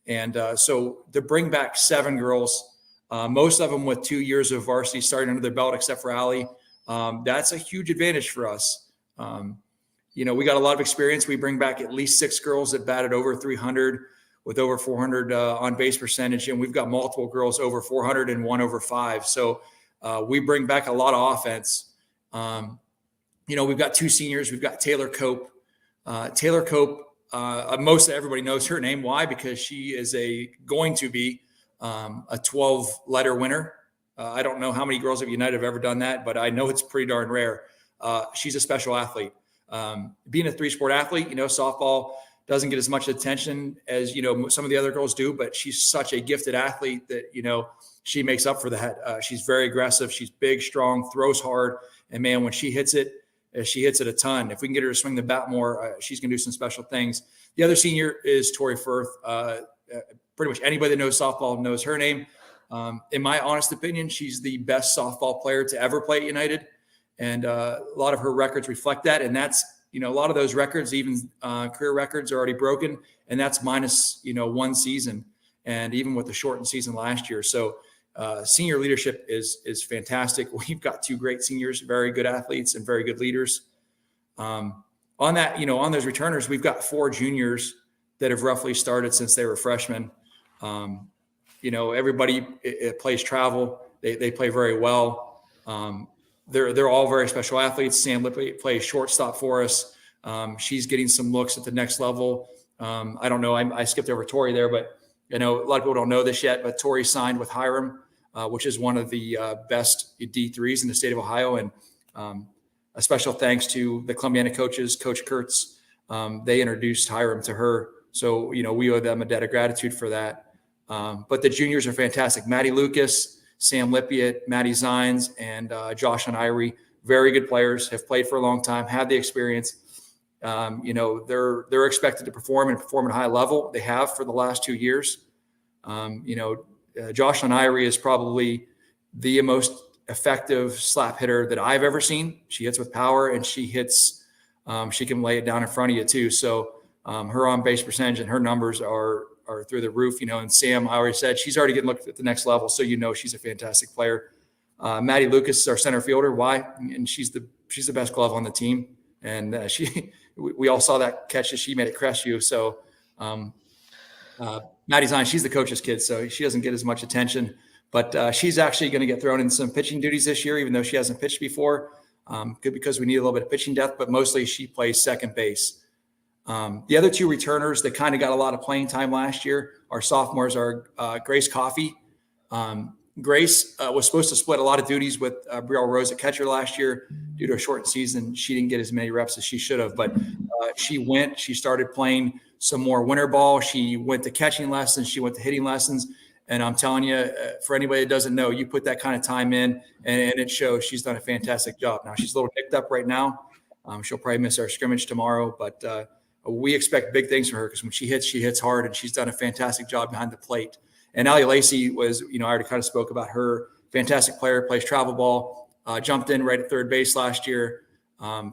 And so to bring back 7 girls, most of them with 2 years of varsity starting under their belt, except for Allie. That's a huge advantage for us. We got a lot of experience. We bring back at least 6 girls that batted over 300 with over 400 on base percentage. And we've got multiple girls over 400 and 1 over 5. So we bring back a lot of offense. We've got 2 seniors. We've got Taylor Cope. Taylor Cope, most everybody knows her name. Why? Because she is going to be a 12-letter winner. I don't know how many girls at United have ever done that, but I know it's pretty darn rare. She's a special athlete. Being a 3-sport athlete, softball doesn't get as much attention as, some of the other girls do, but she's such a gifted athlete that, she makes up for that. She's very aggressive. She's big, strong, throws hard, And man, when she hits it a ton. If we can get her to swing the bat more, she's going to do some special things. The other senior is Tori Firth. Pretty much anybody that knows softball knows her name. In my honest opinion, she's the best softball player to ever play at United. And a lot of her records reflect that. And that's, a lot of those records, even career records, are already broken. And that's minus, one season. And even with the shortened season last year. So senior leadership is fantastic. We've got 2 great seniors, very good athletes and very good leaders. On that, on those returners, we've got 4 juniors that have roughly started since they were freshmen. Everybody plays travel. They play very well. They're all very special athletes. Sam Lippy plays shortstop for us. She's getting some looks at the next level. I don't know. I skipped over Tori there, but a lot of people don't know this yet, but Tori signed with Hiram, which is one of the best D3s in the state of Ohio. And a special thanks to the Columbiana coaches, Coach Kurtz. They introduced Hiram to her. So, we owe them a debt of gratitude for that. But the juniors are fantastic. Maddie Lucas, Sam Lippiott, Maddie Zines, and Josh and Irie, very good players, have played for a long time, have the experience. They're expected to perform at a high level. They have for the last 2 years. Josh and Irie is probably the most effective slap hitter that I've ever seen. She hits with power, and she can lay it down in front of you too. So her on base percentage and her numbers are through the roof, and Sam, I already said, she's already getting looked at the next level. So, she's a fantastic player. Maddie Lucas is our center fielder. Why? And she's the best glove on the team. And we all saw that catch that she made at Crestview. So Maddie Zine, she's the coach's kid, so she doesn't get as much attention. But she's actually going to get thrown in some pitching duties this year, even though she hasn't pitched before. Good, because we need a little bit of pitching depth, but mostly she plays second base. The other 2 returners that kind of got a lot of playing time last year, our sophomores, are Grace Coffey. Grace was supposed to split a lot of duties with Brielle Rose at catcher last year. Due to a short season, she didn't get as many reps as she should have, but she started playing some more winter ball. She went to catching lessons. She went to hitting lessons. And I'm telling you, for anybody that doesn't know, you put that kind of time in and it shows. She's done a fantastic job. Now she's a little nicked up right now. She'll probably miss our scrimmage tomorrow, but we expect big things from her, because when she hits hard, and she's done a fantastic job behind the plate. And Allie Lacey was, I already kind of spoke about her, fantastic player, plays travel ball, jumped in right at third base last year,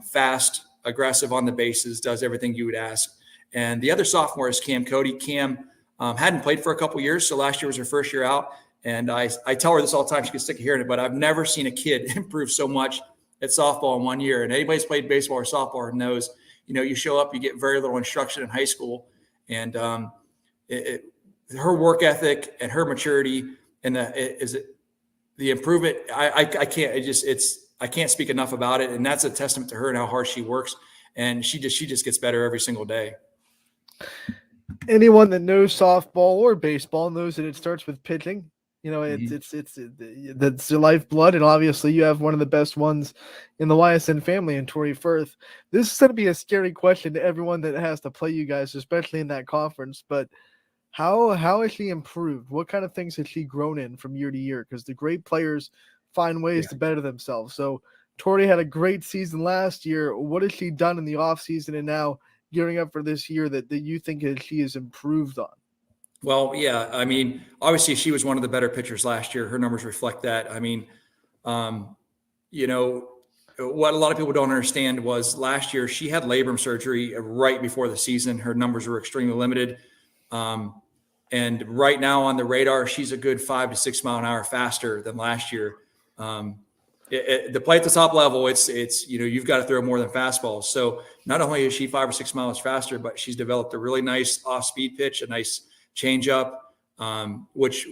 fast, aggressive on the bases, does everything you would ask. And the other sophomore is Cam Cody. Cam hadn't played for a couple years, so last year was her first year out. And I tell her this all the time, she gets sick of hearing it, but I've never seen a kid improve so much at softball in 1 year. And anybody's played baseball or softball knows, you show up, you get very little instruction in high school. And her work ethic and her maturity and the improvement, I can't speak enough about it. And that's a testament to her and how hard she works. And she just gets better every single day.
Anyone that knows softball or baseball knows that it starts with pitching. It's that's your lifeblood, and obviously you have one of the best ones in the Ysn family in Tori Firth. This is going to be a scary question to everyone that has to play you guys, especially in that conference. But how has she improved? What kind of things has she grown in from year to year? Because the great players find ways to better themselves. So Tori had a great season last year. What has she done in the offseason and now gearing up for this year that you think she has improved on?
Well, yeah. I mean, obviously she was one of the better pitchers last year. Her numbers reflect that. I mean, what a lot of people don't understand was last year she had labrum surgery right before the season. Her numbers were extremely limited. And right now on the radar, she's a good 5 to 6 mile an hour faster than last year. The play at the top level, it's you've got to throw more than fastballs. So not only is she 5 or 6 miles faster, but she's developed a really nice off-speed pitch, a nice changeup, which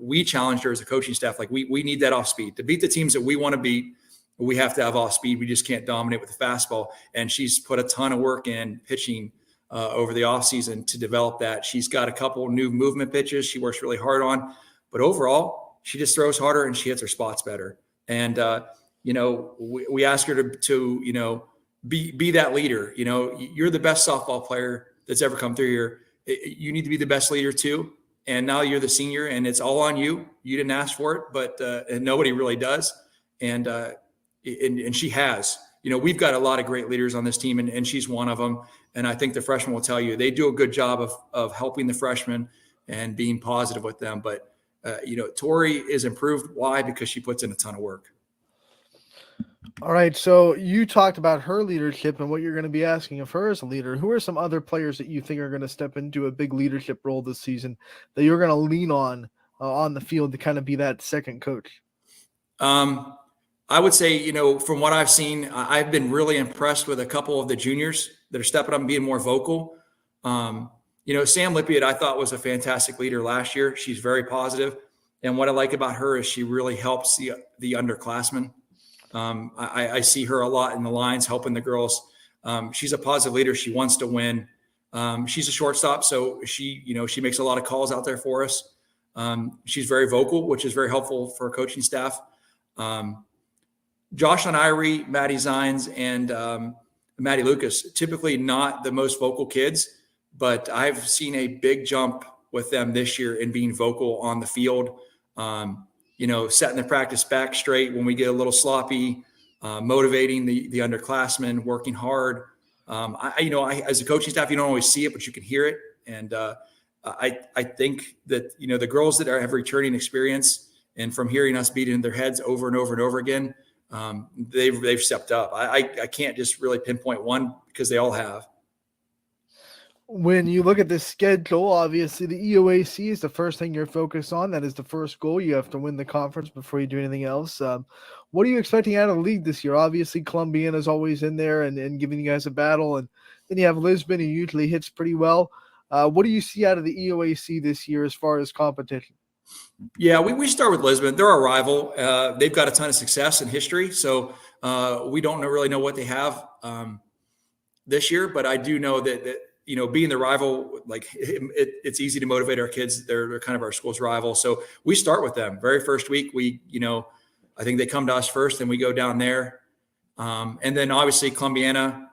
we challenged her as a coaching staff. Like we need that off-speed to beat the teams that we want to beat. We have to have off-speed. We just can't dominate with the fastball. And she's put a ton of work in pitching over the offseason to develop that. She's got a couple new movement pitches she works really hard on, but overall she just throws harder and she hits her spots better. And we ask her to be that leader. You're the best softball player that's ever come through here. You need to be the best leader too. And now you're the senior, and it's all on you. You didn't ask for it, but and nobody really does. And and she has. We've got a lot of great leaders on this team, and she's one of them. And I think the freshmen will tell you they do a good job of helping the freshmen and being positive with them. But Tori is improved. Why? Because she puts in a ton of work.
All right, so you talked about her leadership and what you're going to be asking of her as a leader. Who are some other players that you think are going to step into a big leadership role this season that you're going to lean on the field to kind of be that second coach?
I would say, from what I've seen, I've been really impressed with a couple of the juniors that are stepping up and being more vocal. Sam Lippiot, I thought, was a fantastic leader last year. She's very positive. And what I like about her is she really helps the underclassmen. I see her a lot in the lines helping the girls. She's a positive leader. She wants to win. She's a shortstop, so she makes a lot of calls out there for us. She's very vocal, which is very helpful for our coaching staff. Josh and Irie, Maddie Zines, and Maddie Lucas, typically not the most vocal kids, but I've seen a big jump with them this year in being vocal on the field. Setting the practice back straight when we get a little sloppy, motivating the underclassmen, working hard. I as a coaching staff, you don't always see it, but you can hear it. And I think that, the girls that have returning experience, and from hearing us beat in their heads over and over and over again, they've stepped up. I can't just really pinpoint one because they all have.
When you look at the schedule, obviously the EOAC is the first thing you're focused on. That is the first goal. You have to win the conference before you do anything else. What are you expecting out of the league this year? Obviously, Columbiana is always in there and giving you guys a battle. And then you have Lisbon, who usually hits pretty well. What do you see out of the EOAC this year as far as competition?
Yeah, we start with Lisbon. They're our rival. They've got a ton of success in history. So we don't really know what they have this year, but I do know that being the rival, like it's easy to motivate our kids. They're kind of our school's rival. So we start with them. Very first week, I think they come to us first and we go down there. And then obviously Columbiana,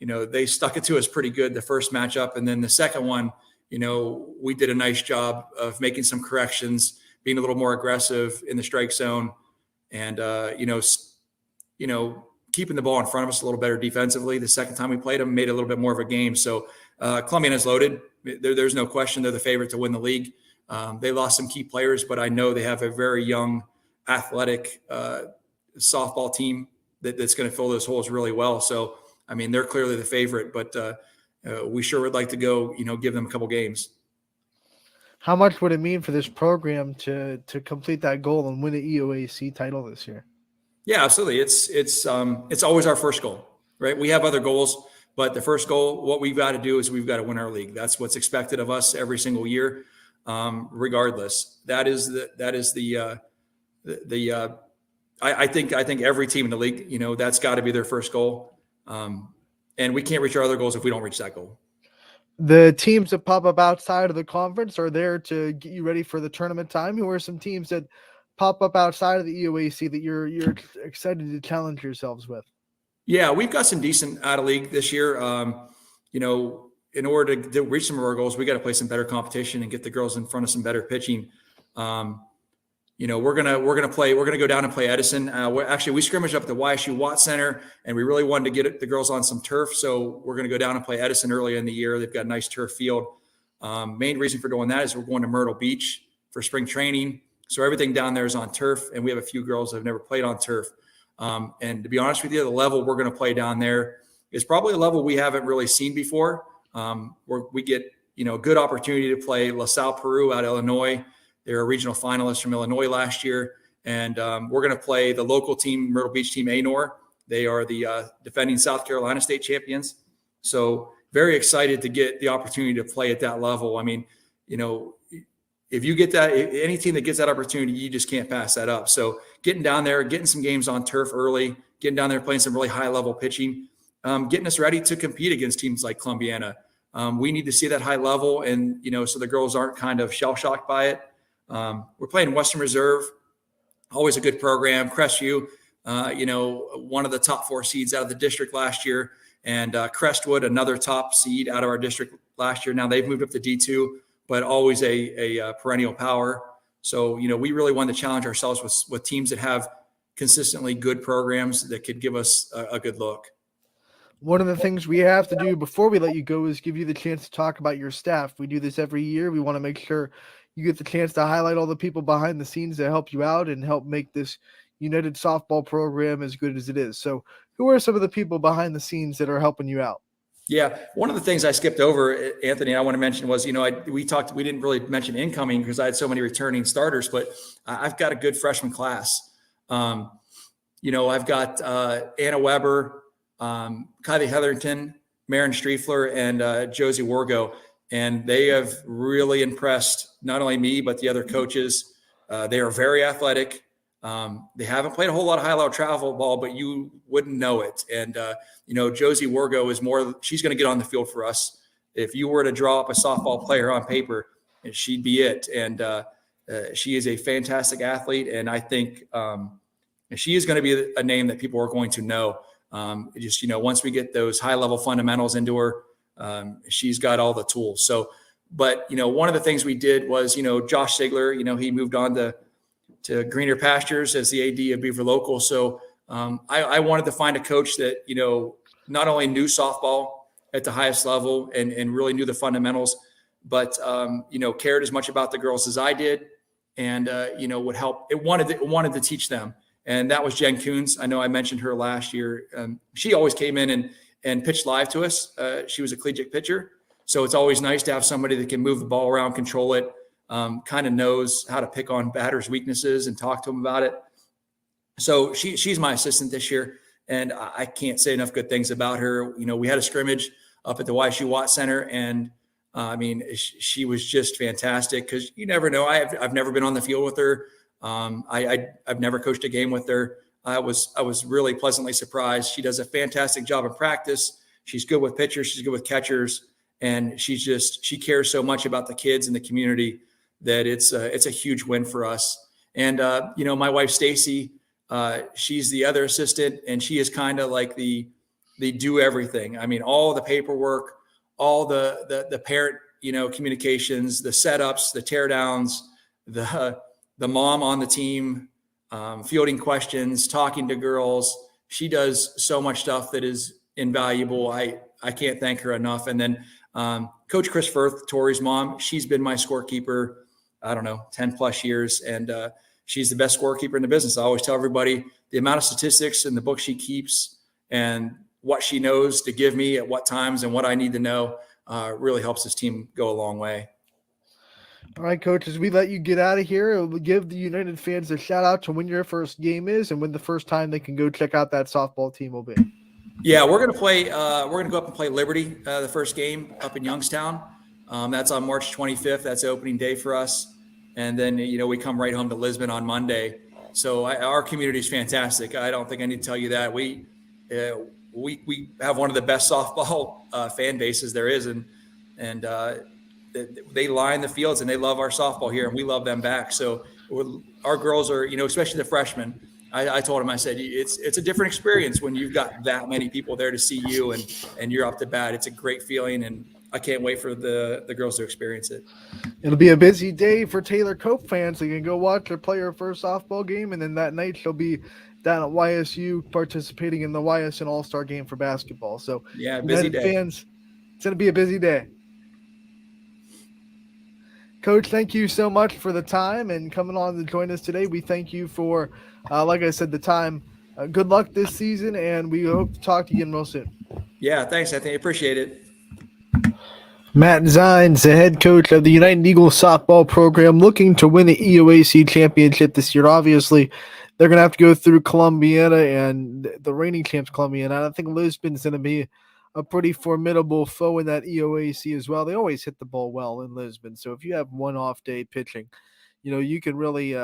they stuck it to us pretty good the first matchup. And then the second one, we did a nice job of making some corrections, being a little more aggressive in the strike zone and, keeping the ball in front of us a little better defensively. The second time we played them, made it a little bit more of a game. So Columbiana's loaded. There's no question they're the favorite to win the league. They lost some key players, but I know they have a very young, athletic softball team that's going to fill those holes really well. So, they're clearly the favorite, but we sure would like to go, give them a couple games.
How much would it mean for this program to complete that goal and win the EOAC title this year?
Yeah, absolutely. It's always our first goal, right? We have other goals, but the first goal, what we've got to do is we've got to win our league. That's what's expected of us every single year, regardless. I think every team in the league, that's got to be their first goal. And we can't reach our other goals if we don't reach that goal.
The teams that pop up outside of the conference are there to get you ready for the tournament time. Who are some teams that pop up outside of the EOAC that you're excited to challenge yourselves with?
Yeah, we've got some decent out of league this year. In order to reach some of our goals, we got to play some better competition and get the girls in front of some better pitching. We're gonna go down and play Edison. We scrimmaged up at the YSU Watt Center, and we really wanted to get the girls on some turf. So we're gonna go down and play Edison early in the year. They've got a nice turf field. Main reason for doing that is we're going to Myrtle Beach for spring training. So everything down there is on turf, and we have a few girls that have never played on turf. And to be honest with you, the level we're going to play down there is probably a level we haven't really seen before. Where we get, good opportunity to play LaSalle Peru out of Illinois. They're a regional finalist from Illinois last year. And we're going to play the local team, Myrtle Beach team, Anor. They are the defending South Carolina state champions. So very excited to get the opportunity to play at that level. If you get that, any team that gets that opportunity, you just can't pass that up. So getting down there, getting some games on turf early, getting down there, playing some really high level pitching, getting us ready to compete against teams like Columbiana. We need to see that high level and, so the girls aren't kind of shell shocked by it. We're playing Western Reserve, always a good program. Crestview, one of the top 4 seeds out of the district last year, and Crestwood, another top seed out of our district last year. Now they've moved up to D2. But always a perennial power. So, we really wanted to challenge ourselves with teams that have, consistently good programs that could give us a good look.
One of the things we have to do before we let you go is give you the chance to talk about your staff. We do this every year. We want to make sure you get the chance to highlight all the people behind the scenes that help you out and help make this United softball program as good as it is. So who are some of the people behind the scenes that are helping you out?
Yeah, one of the things I skipped over, Anthony, I want to mention was, we didn't really mention incoming because I had so many returning starters, but I've got a good freshman class. I've got Anna Weber, Kylie Heatherton, Maren Striefler, and Josie Wargo. And they have really impressed not only me, but the other coaches. They are very athletic. They haven't played a whole lot of high-level travel ball, but you wouldn't know it. And, Josie Wargo she's going to get on the field for us. If you were to draw up a softball player on paper, she'd be it. And she is a fantastic athlete. And I think she is going to be a name that people are going to know. Once we get those high-level fundamentals into her, she's got all the tools. So, but, one of the things we did was, Josh Sigler, he moved on to greener pastures as the AD of Beaver Local. So I wanted to find a coach that, not only knew softball at the highest level and really knew the fundamentals, but, cared as much about the girls as I did and, would help. It wanted to teach them. And that was Jen Coons. I know I mentioned her last year. She always came in and pitched live to us. She was a collegiate pitcher. So it's always nice to have somebody that can move the ball around, control it, kind of knows how to pick on batters' weaknesses and talk to them about it. So she's my assistant this year, and I can't say enough good things about her. We had a scrimmage up at the YSU Watt Center, and she was just fantastic because you never know. I've never been on the field with her. I've never coached a game with her. I was really pleasantly surprised. She does a fantastic job in practice. She's good with pitchers. She's good with catchers, and she cares so much about the kids and the community that it's a huge win for us. And, my wife, Stacy, she's the other assistant, and she is kind of like the do everything. I mean, all the paperwork, all the parent, communications, the setups, the teardowns, the mom on the team, fielding questions, talking to girls. She does so much stuff that is invaluable. I can't thank her enough. And then Coach Chris Firth, Tori's mom, she's been my scorekeeper, 10 plus years. And she's the best scorekeeper in the business. I always tell everybody the amount of statistics in the book she keeps and what she knows to give me at what times and what I need to know really helps this team go a long way.
All right, Coach, as we let you get out of here, we'll give the United fans a shout out to when your first game is and when the first time they can go check out that softball team will be.
Yeah, we're going to play. We're going to go up and play Liberty, the first game up in Youngstown. That's on March 25th. That's opening day for us. And then, we come right home to Lisbon on Monday. So our community is fantastic. I don't think I need to tell you that. We have one of the best softball fan bases there is. And they line the fields and they love our softball here and we love them back. So our girls are, especially the freshmen, I told them, I said, it's a different experience when you've got that many people there to see you and you're up to bat. It's a great feeling. And I can't wait for the girls to experience it.
It'll be a busy day for Taylor Cope fans. They can go watch her play her first softball game. And then that night she'll be down at YSU participating in the YSN All-Star game for basketball. So
yeah, busy day.
Fans, it's going to be a busy day. Coach, thank you so much for the time and coming on to join us today. We thank you for, like I said, the time. Good luck this season, and we hope to talk to you again real soon.
Yeah, thanks, Anthony. Appreciate it.
Matt Zines, the head coach of the United Eagles softball program, looking to win the EOAC championship this year. Obviously, they're going to have to go through Columbiana and the reigning champs, Columbiana. I think Lisbon's going to be a pretty formidable foe in that EOAC as well. They always hit the ball well in Lisbon. So if you have one off day pitching, you can really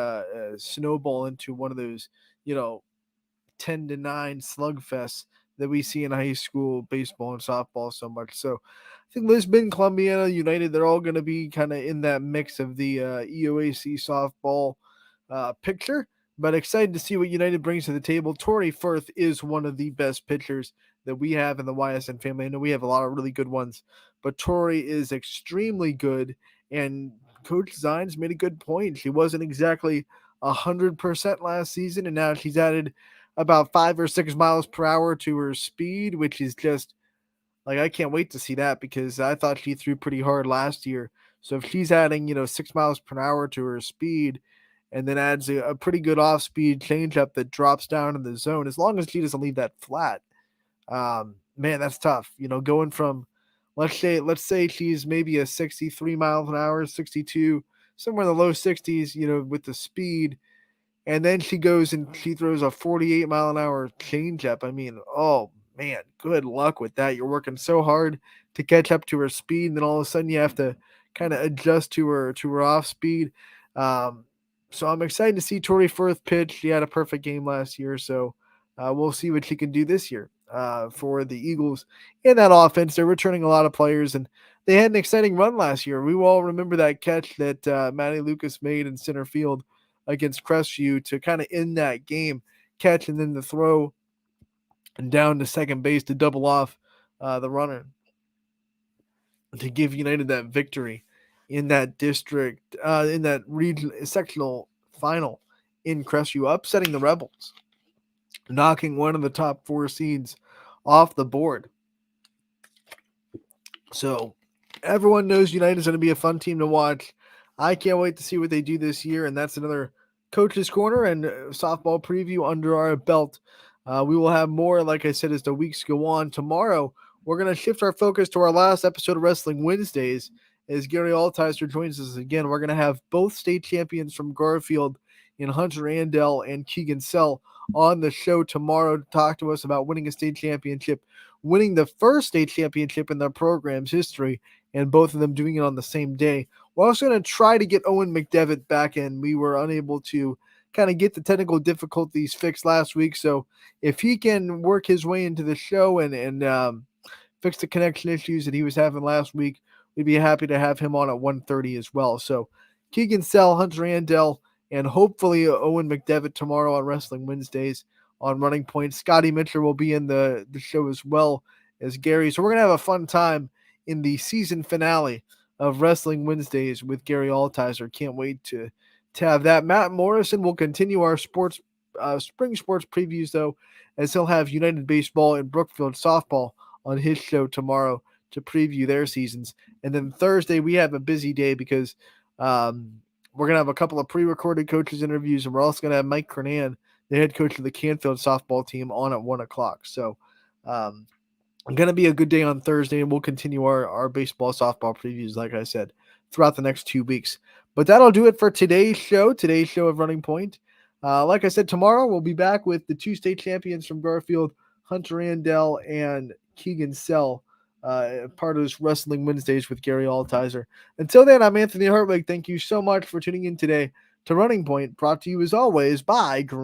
snowball into one of those, 10-9 slugfests that we see in high school baseball and softball so much. So I think Lisbon, Columbiana, United, they're all going to be kind of in that mix of the EOAC softball picture. But excited to see what United brings to the table. Tori Firth is one of the best pitchers that we have in the YSN family. I know we have a lot of really good ones, but Tori is extremely good. And Coach Zines made a good point. She wasn't exactly 100% last season, and now she's added about 5 or 6 miles per hour to her speed, which is just like, I can't wait to see that because I thought she threw pretty hard last year. So if she's adding, 6 miles per hour to her speed and then adds a pretty good off-speed changeup that drops down in the zone, as long as she doesn't leave that flat, man, that's tough. Going from, let's say she's maybe a 63 miles an hour, 62, somewhere in the low 60s, with the speed, and then she goes and she throws a 48-mile-an-hour changeup. I mean, oh man, good luck with that. You're working so hard to catch up to her speed, and then all of a sudden you have to kind of adjust to her off speed. Um, so I'm excited to see Tori Firth pitch. She had a perfect game last year, so we'll see what she can do this year for the Eagles in that offense. They're returning a lot of players, and they had an exciting run last year. We all remember that catch that Maddie Lucas made in center field against Crestview to kind of end that game, catch and then the throw and down to second base to double off the runner to give United that victory in that district, in that region sectional final in Crestview, upsetting the Rebels, knocking one of the top 4 seeds off the board. So everyone knows United is going to be a fun team to watch. I can't wait to see what they do this year, and that's another Coach's Corner and softball preview under our belt. We will have more, like I said, as the weeks go on. Tomorrow, we're going to shift our focus to our last episode of Wrestling Wednesdays as Gary Altizer joins us again. We're going to have both state champions from Garfield in Hunter Andel and Keegan Sell on the show tomorrow to talk to us about winning a state championship, winning the first state championship in their program's history, and both of them doing it on the same day. We're also going to try to get Owen McDevitt back in. We were unable to kind of get the technical difficulties fixed last week, so if he can work his way into the show and fix the connection issues that he was having last week, we'd be happy to have him on at 1:30 as well. So Keegan Sell, Hunter Andel, and hopefully Owen McDevitt tomorrow on Wrestling Wednesdays on Running Point. Scotty Mitchell will be in the show as well as Gary. So we're going to have a fun time in the season finale of Wrestling Wednesdays with Gary Altizer. Can't wait to have that. Matt Morrison will continue our spring sports previews, though, as he'll have United Baseball and Brookfield Softball on his show tomorrow to preview their seasons. And then Thursday, we have a busy day because we're going to have a couple of pre-recorded coaches interviews, and we're also going to have Mike Kernan, the head coach of the Canfield softball team, on at 1 o'clock. So going to be a good day on Thursday, and we'll continue our baseball, softball previews, like I said, throughout the next 2 weeks. But that'll do it for today's show of Running Point. Like I said, tomorrow we'll be back with the 2 state champions from Garfield, Hunter Andel and Keegan Sell, part of this Wrestling Wednesdays with Gary Altizer. Until then, I'm Anthony Hartwig. Thank you so much for tuning in today to Running Point, brought to you as always by